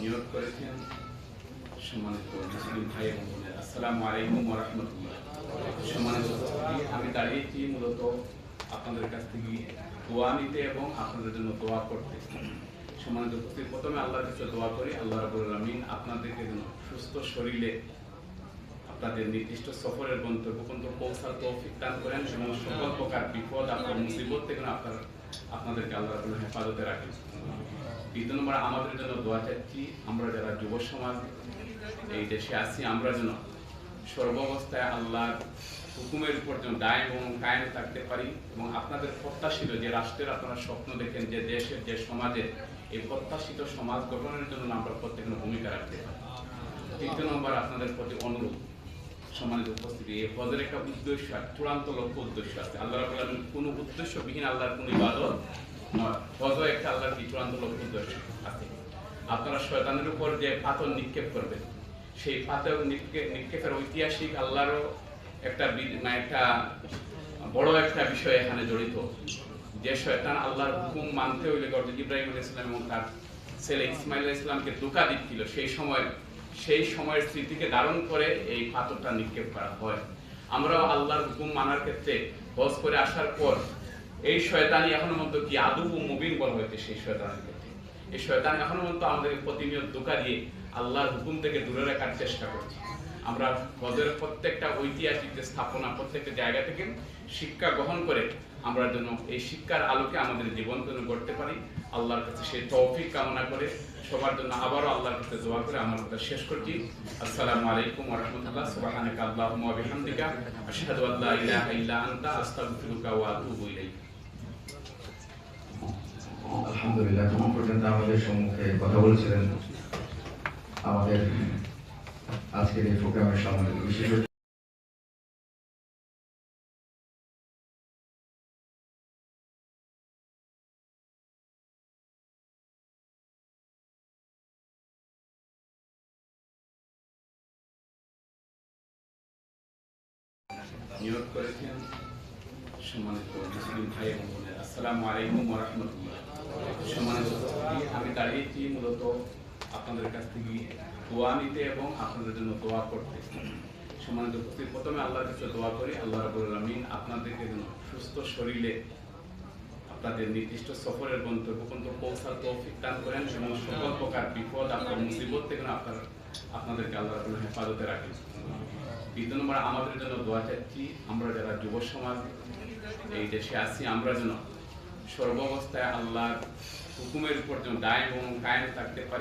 নিয়োগ করেছেন। সম্মানিত মুসলিম ভাই এবং বোনেরা, আসসালামু আলাইকুম ওয়া রাহমাতুল্লাহ। সম্মানিত উপস্থিতি, আমি দাঁড়িয়েছি মূলত আপনাদের কাছ থেকে দোয়া নিতে এবং আপনাদের জন্য দোয়া করতে। সম্মানিত উপস্থিতি, প্রথমে আল্লাহর কাছে দোয়া করি, আল্লাহ রাব্বুল আলামিন আপনাদেরকে যেন সুস্থ শরীরে আপনাদের নির্দিষ্ট সফরের গন্তব্য পর্যন্ত পৌঁছার তৌফিক দান করেন এবং সকল প্রকার বিপদ আপনার মুসিবত থেকে আপনাদেরকে আল্লাহ রাব্বুল হেফাজতে রাখেন। দ্বিতীয় নম্বর, আমাদের জন্য দোয়া চাচ্ছি, আমরা যারা যুব সমাজ এই দেশে আছি, আমরা যেন সর্বাবস্থায় আল্লাহর হুকুমের উপর যেন দায়েম এবং কায়েম থাকতে পারি এবং আপনাদের প্রত্যাশিত যে রাষ্ট্রের আপনারা স্বপ্ন দেখেন, যে দেশের যে সমাজের এই প্রত্যাশিত সমাজ গঠনের জন্য আমরা প্রত্যেকের ভূমিকা রাখতে পারি। তৃতীয় নম্বর, আপনাদের প্রতি অনুরোধ, সম্মানিত উপস্থিতি, এই হজের একটা উদ্দেশ্য, চূড়ান্ত লক্ষ্য উদ্দেশ্য আছে। আল্লাহ রাব্বুল আলামিন কোনো উদ্দেশ্যবিহীন আল্লাহর কোনো ইবাদত নয়, হজও একটা আল্লাহর কি চূড়ান্ত লক্ষ্য উদ্দেশ্য আছে। আপনারা শয়তানের উপর যে পাথর নিক্ষেপ করবেন, সেই পাথর নিক্ষেপের ঐতিহাসিক আল্লাহরও একটা বড় একটা বিষয় এখানে জড়িত। যে শয়তান আল্লাহর হুকুম মানতে হইলে ইব্রাহিম আলাইহিস সালাম এবং তার ছেলে ইসমাইল আলাইহিস সালামকে ধোঁকা দিচ্ছিল, সেই সময়ের স্মৃতিকে ধারণ করে এই পাথরটা নিক্ষেপ করা হয়। আমরাও আল্লাহর হুকুম মানার ক্ষেত্রে হজ করে আসার পর এই শয়তানি এখনো মতো কি আদু ও মুবিন বলা হয়েছে, সেই শয়তানের ক্ষেত্রে এই শয়তান এখনো মতো আমাদের প্রতিনিয়ত ধোঁকা দিয়ে আল্লাহর হুকুম থেকে দূরে রাখার চেষ্টা করছি। আমরা হজের প্রত্যেকটা ঐতিহাসিক যে স্থাপনা, প্রত্যেকটা জায়গা থেকে শিক্ষা গ্রহণ করে আমরা যেন এই শিক্ষার আলোকে আমাদের জীবন যেন গড়তে পারি, আল্লাহর কাছে সেই তৌফিক কামনা করে সবার জন্য আবারও আল্লাহর কাছে দোয়া করে আমার কথা শেষ করছি। আসসালামু আলাইকুম ওয়া রাহমাতুল্লাহ। সুবহানাকা আল্লাহুম্মা ওয়া বিহামদিকা আশহাদু আল্লা ইলাহা ইল্লা আনতা আস্তাগফিরুকা ওয়া আতুবু ইলাইক। আলহামদুলিল্লাহ, এখন পর্যন্ত আমাদের সম্মুখে কথা বলেছিলেন আমাদের আজকের এই প্রোগ্রামের সম্মানিত বিশেষ নিয়োগ করেছেন। সম্মানিত মুসলিম ভাই এবং বোনেরা, আসসালামু আলাইকুম ওয়া রাহমাতুল্লাহ। সম্মানিত উপস্থিতি, আমি দাঁড়িয়েছি মূলত আপনাদের কাছ থেকে দোয়া নিতে এবং আপনাদের জন্য দোয়া করতে। সম্মানিত উপস্থিতি, প্রথমে আল্লাহর কাছে দোয়া করি, আল্লাহ রাব্বুল আলামিন আপনাদেরকে যেন সুস্থ শরীরে আপনাদের নির্দিষ্ট সফরের গন্তব্য পর্যন্ত পৌঁছার তৌফিক দান করেন এবং সকল প্রকার বিপদ আপনার মুসিবত থেকে আপনাদেরকে আল্লাহ রাব্বুল হেফাজতে রাখেন। দ্বিতীয় নম্বর, আমাদের জন্য দোয়া চাচ্ছি, আমরা যারা যুব সমাজ এই দেশে আছি, আমরা যেন সর্বাবস্থায় আল্লাহর হুকুমের উপর যেন দায়েম এবং কায়েম থাকতে পারি।